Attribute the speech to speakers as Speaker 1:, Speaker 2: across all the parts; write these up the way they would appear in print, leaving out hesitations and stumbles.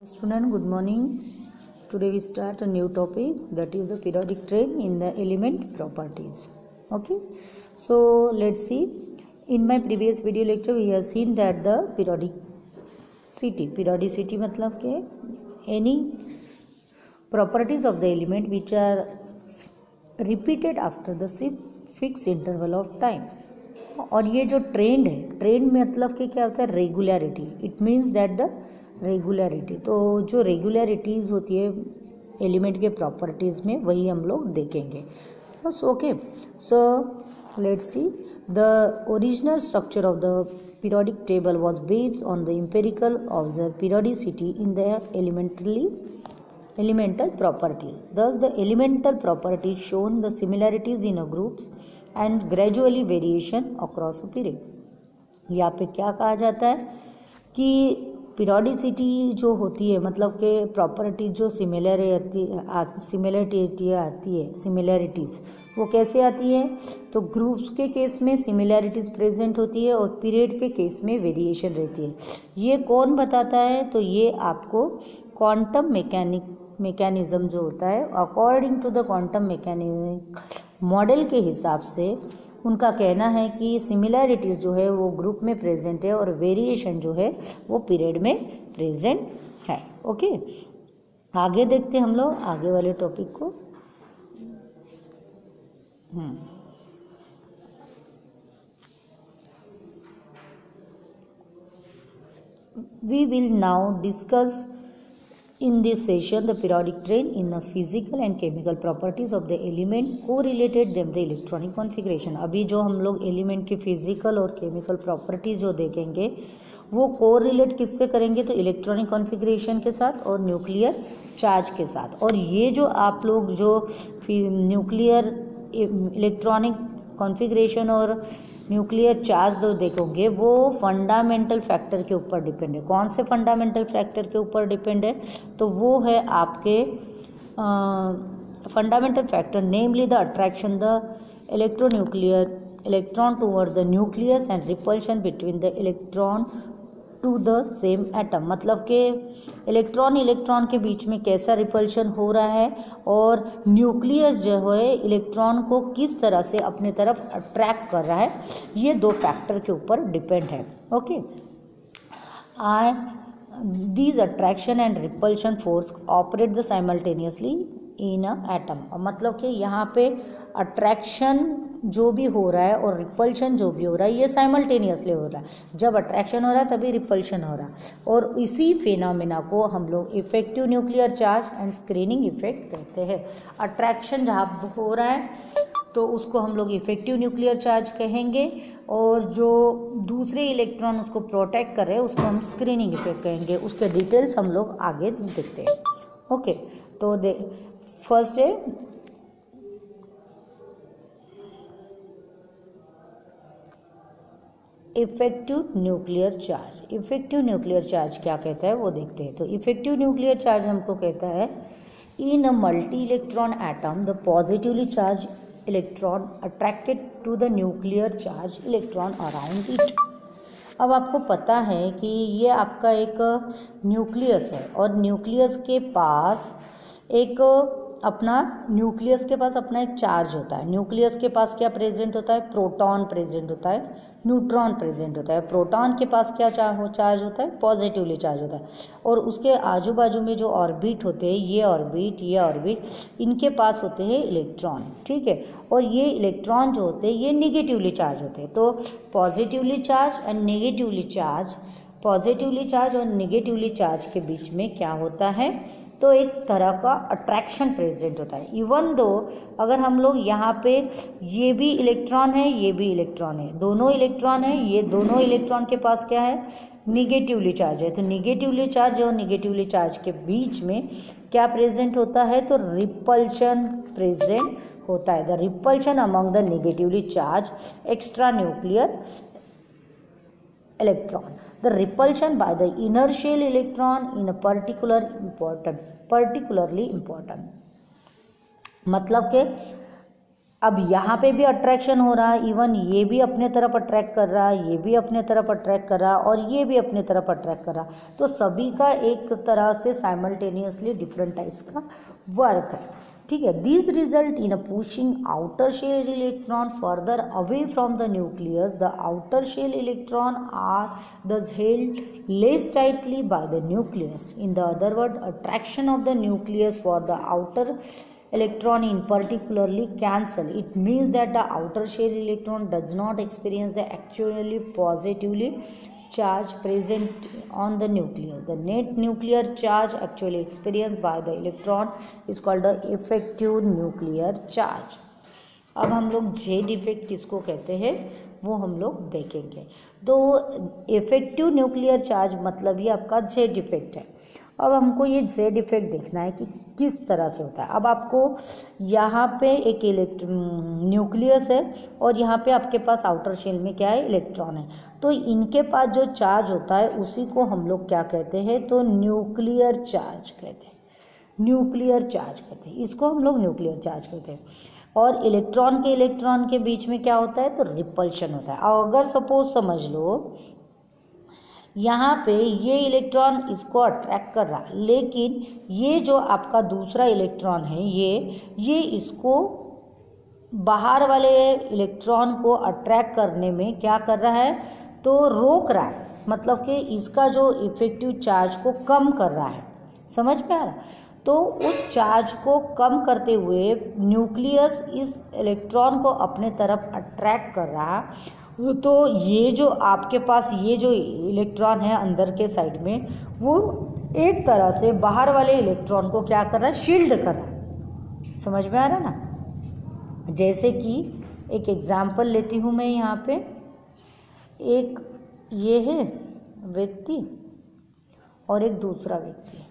Speaker 1: Student, good morning. Today we start a new topic, that is the periodic train in the element properties. Okay, so let's see. In my previous video lecture we have seen that the periodicity मतलब के any properties of the element which are repeated after the fixed interval of time. और ये जो trend है, trend मतलब कि क्या होता है, regularity. It means that the regularity, तो जो रेगुलरिटीज़ होती है एलिमेंट के प्रॉपर्टीज़ में, वही हम लोग देखेंगे. Okay, so let's see. The original structure of the periodic table was based on the empirical observed periodicity in the elemental property. Thus the elemental properties shown the similarities in a groups and gradually variation across a period. यहाँ पे क्या कहा जाता है कि periodicity जो होती है, मतलब कि प्रॉपर्टी जो सिमिलैरिटीज़ वो कैसे आती है, तो ग्रुप्स के केस में सिमिलैरिटीज़ प्रेजेंट होती है और पीरियड के केस में वेरिएशन रहती है. ये कौन बताता है, तो ये आपको क्वांटम मैकेनिज्म जो होता है, according to the quantum mechanism model के हिसाब से उनका कहना है कि सिमिलैरिटीज़ जो है वो ग्रुप में प्रेजेंट है और वेरिएशन जो है वो पीरियड में प्रेजेंट है. ओके, आगे देखते हैं हम लोग आगे वाले टॉपिक को. We will now discuss in this session the periodic train in the physical and chemical properties of the element correlated them the electronic configuration. अभी जो हम लोग एलिमेंट की फिजिकल और केमिकल प्रॉपर्टीज जो देखेंगे वो कोरिलेट किससे करेंगे, तो इलेक्ट्रॉनिक कॉन्फ़िगरेशन के साथ और न्यूक्लियर चार्ज के साथ. और ये जो आप लोग जो न्यूक्लियर इलेक्ट्रॉनिक कॉन्फ़िगरेशन और न्यूक्लियर चार्ज दो देखोगे वो फंडामेंटल फैक्टर के ऊपर डिपेंड है. कौन से फंडामेंटल फैक्टर के ऊपर डिपेंड है, तो वो है आपके fundamental factor, namely the attraction the electron towards the nucleus and repulsion between the electron to the same atom. मतलब कि इलेक्ट्रॉन के बीच में कैसा रिपल्शन हो रहा है और न्यूक्लियस जो है इलेक्ट्रॉन को किस तरह से अपने तरफ अट्रैक्ट कर रहा है, ये दो फैक्टर के ऊपर डिपेंड है. Okay, these attraction and repulsion force operate the simultaneously in a atom. मतलब कि यहाँ पे अट्रैक्शन जो भी हो रहा है और रिपल्शन जो भी हो रहा है ये साइमल्टेनियसली हो रहा है. जब अट्रैक्शन हो रहा है तभी रिपल्शन हो रहा है, और इसी फिनोमेना को हम लोग effective nuclear charge and screening effect कहते हैं. अट्रैक्शन जहाँ हो रहा है तो उसको हम लोग इफेक्टिव न्यूक्लियर चार्ज कहेंगे, और जो दूसरे इलेक्ट्रॉन उसको प्रोटेक्ट कर रहे हैं उसको हम स्क्रीनिंग इफेक्ट कहेंगे. उसके डिटेल्स हम लोग आगे देखते हैं. ओके, तो फर्स्ट है effective nuclear charge. Effective nuclear charge क्या कहता है वो देखते हैं. तो इफेक्टिव न्यूक्लियर चार्ज हमको कहता है in a multi electron atom the positively charge electron attracted to the nuclear charge electron around it. अब आपको पता है कि ये आपका एक न्यूक्लियस है और न्यूक्लियस के पास एक चार्ज होता है. न्यूक्लियस के पास क्या प्रेजेंट होता है, प्रोटॉन प्रेजेंट होता है, न्यूट्रॉन प्रेजेंट होता है. प्रोटॉन के पास क्या चार्ज होता है, पॉजिटिवली चार्ज होता है. और उसके आजू बाजू में जो ऑर्बिट होते हैं, ये ऑर्बिट इनके पास होते हैं इलेक्ट्रॉन. ठीक है, और ये इलेक्ट्रॉन जो होते हैं ये निगेटिवली चार्ज होते हैं. तो पॉजिटिवली चार्ज और निगेटिवली चार्ज के बीच में क्या होता है, तो एक तरह का अट्रैक्शन प्रेजेंट होता है. इवन दो अगर हम लोग यहाँ पे ये भी इलेक्ट्रॉन है, ये भी इलेक्ट्रॉन है, दोनों इलेक्ट्रॉन है, ये दोनों इलेक्ट्रॉन के पास क्या है, निगेटिवली चार्ज है. तो निगेटिवली चार्ज और निगेटिवली चार्ज के बीच में क्या प्रेजेंट होता है, तो रिपल्शन प्रेजेंट होता है. The repulsion among the negatively charge extra nuclear electron. The repulsion by the inertial electron in a particularly important. मतलब के अब यहाँ पे भी अट्रैक्शन हो रहा है, इवन ये भी अपने तरफ अट्रैक्ट कर रहा है, ये भी अपने तरफ अट्रैक्ट कर रहा है और ये भी अपने तरफ अट्रैक्ट कर रहा है। तो सभी का एक तरह से साइमल्टेनियसली डिफरेंट टाइप्स का वर्क है, ठीक है। This result in a pushing outer shell electron further away from the nucleus. The outer shell electron are thus held less tightly by the nucleus. In the other word, attraction of the nucleus for the outer electron in particularly cancel. It means that the outer shell electron does not experience the actually positively charge present on the nucleus. The net nuclear charge actually experienced by the electron is called the effective nuclear charge. अब हम लोग Z effect किसको कहते हैं वो हम लोग देखेंगे। तो इफेक्टिव न्यूक्लियर चार्ज मतलब ये आपका जेड इफेक्ट है। अब हमको ये जेड इफेक्ट देखना है कि किस तरह से होता है। अब आपको यहाँ पे एक न्यूक्लियस है और यहाँ पे आपके पास आउटर शेल में क्या है, इलेक्ट्रॉन है। तो इनके पास जो चार्ज होता है उसी को हम लोग क्या कहते हैं, तो न्यूक्लियर चार्ज कहते हैं। न्यूक्लियर चार्ज कहते हैं इसको, हम लोग न्यूक्लियर चार्ज कहते हैं। और इलेक्ट्रॉन के बीच में क्या होता है, तो रिपल्शन होता है। अगर सपोज समझ लो यहाँ पे ये इलेक्ट्रॉन इसको अट्रैक्ट कर रहा है, लेकिन ये जो आपका दूसरा इलेक्ट्रॉन है ये इसको बाहर वाले इलेक्ट्रॉन को अट्रैक्ट करने में क्या कर रहा है, तो रोक रहा है। मतलब कि इसका जो इफेक्टिव चार्ज को कम कर रहा है। समझ में आ रहा? तो उस चार्ज को कम करते हुए न्यूक्लियस इस इलेक्ट्रॉन को अपने तरफ अट्रैक्ट कर रहा है। तो ये जो आपके पास ये जो इलेक्ट्रॉन है अंदर के साइड में, वो एक तरह से बाहर वाले इलेक्ट्रॉन को क्या कर रहा है, शील्ड कर रहा है। समझ में आ रहा है ना? जैसे कि एक एग्जाम्पल लेती हूँ मैं यहाँ पे। एक ये है व्यक्ति और एक दूसरा व्यक्ति,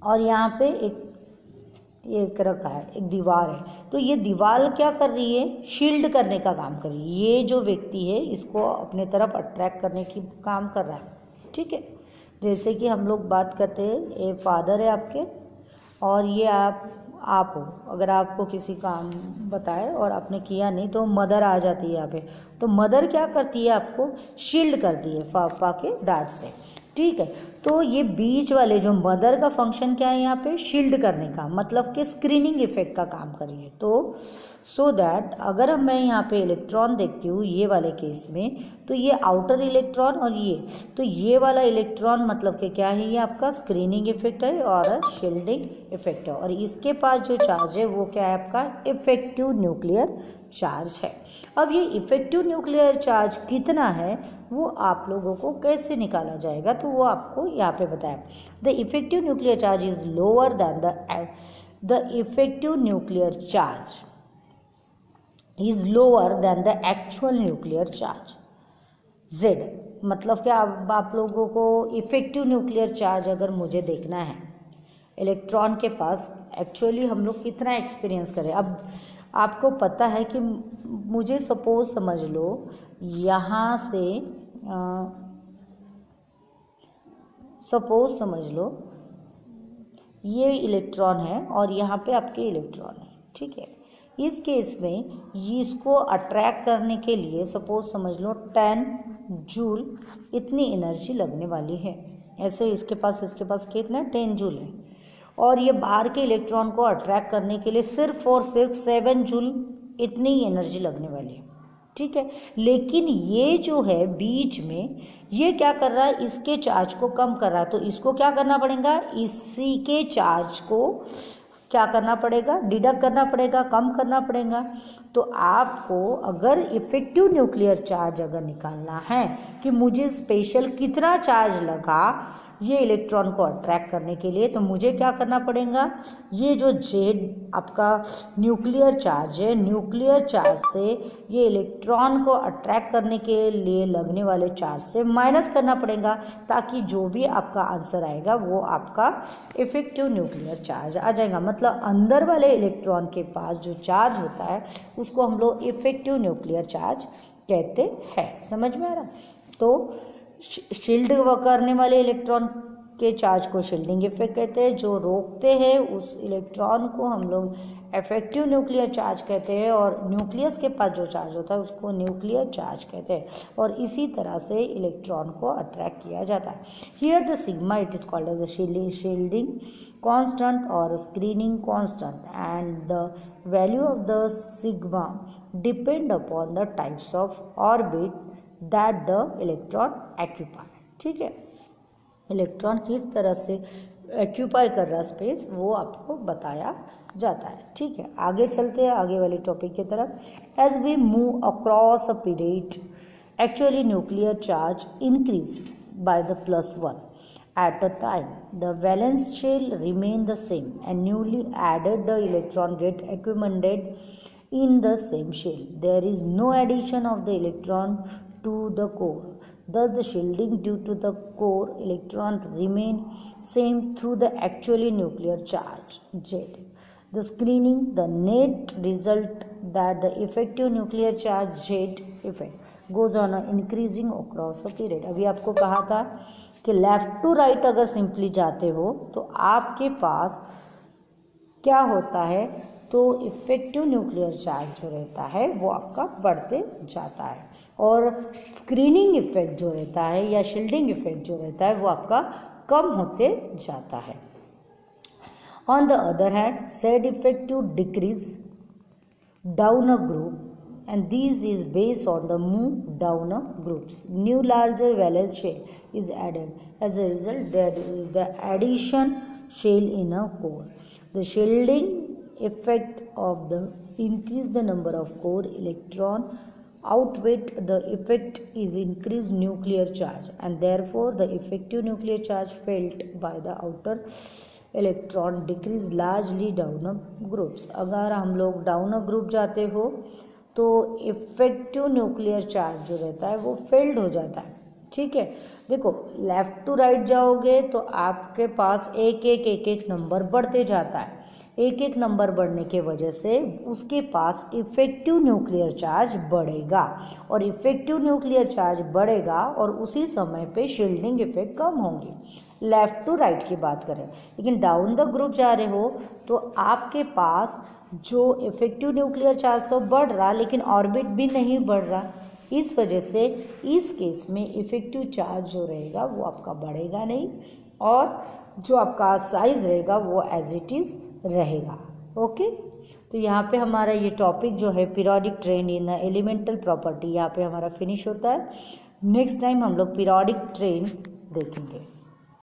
Speaker 1: और यहाँ पे एक रखा है, एक दीवार है। तो ये दीवार क्या कर रही है, शील्ड करने का काम कर रही है। ये जो व्यक्ति है इसको अपने तरफ अट्रैक्ट करने की काम कर रहा है, ठीक है। जैसे कि हम लोग बात करते हैं, ये फादर है आपके और ये आप हो। अगर आपको किसी काम बताए और आपने किया नहीं तो मदर आ जाती है यहाँ पे। तो मदर क्या करती है, आपको शील्ड करती है पापा के डांट से, ठीक है। तो ये बीच वाले जो मदर का फंक्शन क्या है यहाँ पे, शील्ड करने का, मतलब कि स्क्रीनिंग इफेक्ट का काम कर रही है। तो सो दैट अगर मैं यहाँ पे इलेक्ट्रॉन देखती हूँ ये वाले केस में, तो ये आउटर इलेक्ट्रॉन और ये वाला इलेक्ट्रॉन मतलब कि क्या है, ये आपका स्क्रीनिंग इफेक्ट है और शील्डिंग इफेक्ट है। और इसके पास जो चार्ज है वो क्या है, आपका इफेक्टिव न्यूक्लियर चार्ज है। अब ये इफेक्टिव न्यूक्लियर चार्ज कितना है वो आप लोगों को कैसे निकाला जाएगा, तो वो आपको यहाँ पे बताया। The effective nuclear charge is lower than the effective nuclear charge is lower than the actual nuclear charge Z। मतलब कि अब आप लोगों को इफेक्टिव न्यूक्लियर चार्ज अगर मुझे देखना है इलेक्ट्रॉन के पास, एक्चुअली हम लोग कितना एक्सपीरियंस करें। अब आपको पता है कि मुझे सपोज समझ लो यहाँ से सपोज समझ लो ये इलेक्ट्रॉन है और यहाँ पे आपके इलेक्ट्रॉन है, ठीक है। इस केस में इसको अट्रैक्ट करने के लिए सपोज समझ लो 10 जूल इतनी एनर्जी लगने वाली है। ऐसे इसके पास कितना 10 जूल है, और ये बाहर के इलेक्ट्रॉन को अट्रैक्ट करने के लिए सिर्फ और सिर्फ 7 जूल इतनी ही एनर्जी लगने वाली है, ठीक है। लेकिन ये जो है बीच में ये क्या कर रहा है, इसके चार्ज को कम कर रहा है। तो इसको क्या करना पड़ेगा, इसी के चार्ज को क्या करना पड़ेगा, डिडक्ट करना पड़ेगा, कम करना पड़ेगा। तो आपको अगर इफेक्टिव न्यूक्लियर चार्ज अगर निकालना है कि मुझे स्पेशल कितना चार्ज लगा ये इलेक्ट्रॉन को अट्रैक्ट करने के लिए, तो मुझे क्या करना पड़ेगा, ये जो जेड आपका न्यूक्लियर चार्ज है, न्यूक्लियर चार्ज से ये इलेक्ट्रॉन को अट्रैक्ट करने के लिए लगने वाले चार्ज से माइनस करना पड़ेगा, ताकि जो भी आपका आंसर आएगा वो आपका इफेक्टिव न्यूक्लियर चार्ज आ जाएगा। मतलब अंदर वाले इलेक्ट्रॉन के पास जो चार्ज होता है उसको हम लोग इफेक्टिव न्यूक्लियर चार्ज कहते हैं। समझ में आ रहा? तो शील्ड करने वाले इलेक्ट्रॉन के चार्ज को शील्डिंग इफेक्ट कहते हैं, जो रोकते हैं उस इलेक्ट्रॉन को हम लोग इफेक्टिव न्यूक्लियर चार्ज कहते हैं, और न्यूक्लियस के पास जो चार्ज होता है उसको न्यूक्लियर चार्ज कहते हैं। और इसी तरह से इलेक्ट्रॉन को अट्रैक्ट किया जाता है। Here the sigma it is called as the shielding constant और screening constant, and the value of the sigma depend upon the types of orbit that the electron occupy. ठीक है, इलेक्ट्रॉन किस तरह से ऑक्यूपाई कर रहा स्पेस वो आपको बताया जाता है। ठीक है, आगे चलते हैं आगे वाले टॉपिक की तरफ। As we move across a period actually nuclear charge increase by the +1 at a time. The valence shell remain the same and newly added the electron get accumulated in the same shell. There is no addition of the electron to the core. Thus the shielding due to the core electron remain same through the actually nuclear charge Z. The screening, the net result that the effective nuclear charge Z effect goes on increasing across a period. अभी आपको कहा था कि left to right अगर simply जाते हो तो आपके पास क्या होता है, तो इफेक्टिव न्यूक्लियर चार्ज जो रहता है वो आपका बढ़ते जाता है, और स्क्रीनिंग इफेक्ट जो रहता है या शील्डिंग इफेक्ट जो रहता है वो आपका कम होते जाता है। On the other hand said effective decrease down a group and this is based on the move down groups. New larger valence shell is added. As a result, there is the addition shell in a core. The shielding effect of the increase the number of core electron outweigh the effect is increased nuclear charge, and therefore the effective nuclear charge felt by the outer electron decrease largely down groups. अगर हम लोग down group जाते हो तो effective nuclear charge जो रहता है वो फेल्ड हो जाता है। ठीक है, देखो लेफ़्ट टू राइट जाओगे तो आपके पास एक नंबर बढ़ते जाता है। एक नंबर बढ़ने के वजह से उसके पास इफेक्टिव न्यूक्लियर चार्ज बढ़ेगा, और इफेक्टिव न्यूक्लियर चार्ज बढ़ेगा और उसी समय पे शील्डिंग इफेक्ट कम होंगी। लेफ़्ट टू राइट की बात करें, लेकिन डाउन द ग्रुप जा रहे हो तो आपके पास जो इफेक्टिव न्यूक्लियर चार्ज तो बढ़ रहा लेकिन ऑर्बिट भी नहीं बढ़ रहा। इस वजह से इस केस में इफेक्टिव चार्ज जो रहेगा वो आपका बढ़ेगा नहीं, और जो आपका साइज रहेगा वो एज इट इज़ रहेगा। ओके, तो यहाँ पे हमारा ये टॉपिक जो है periodic train in elemental property यहाँ पे हमारा फिनिश होता है। नेक्स्ट टाइम हम लोग पीरियोडिक ट्रेन देखेंगे।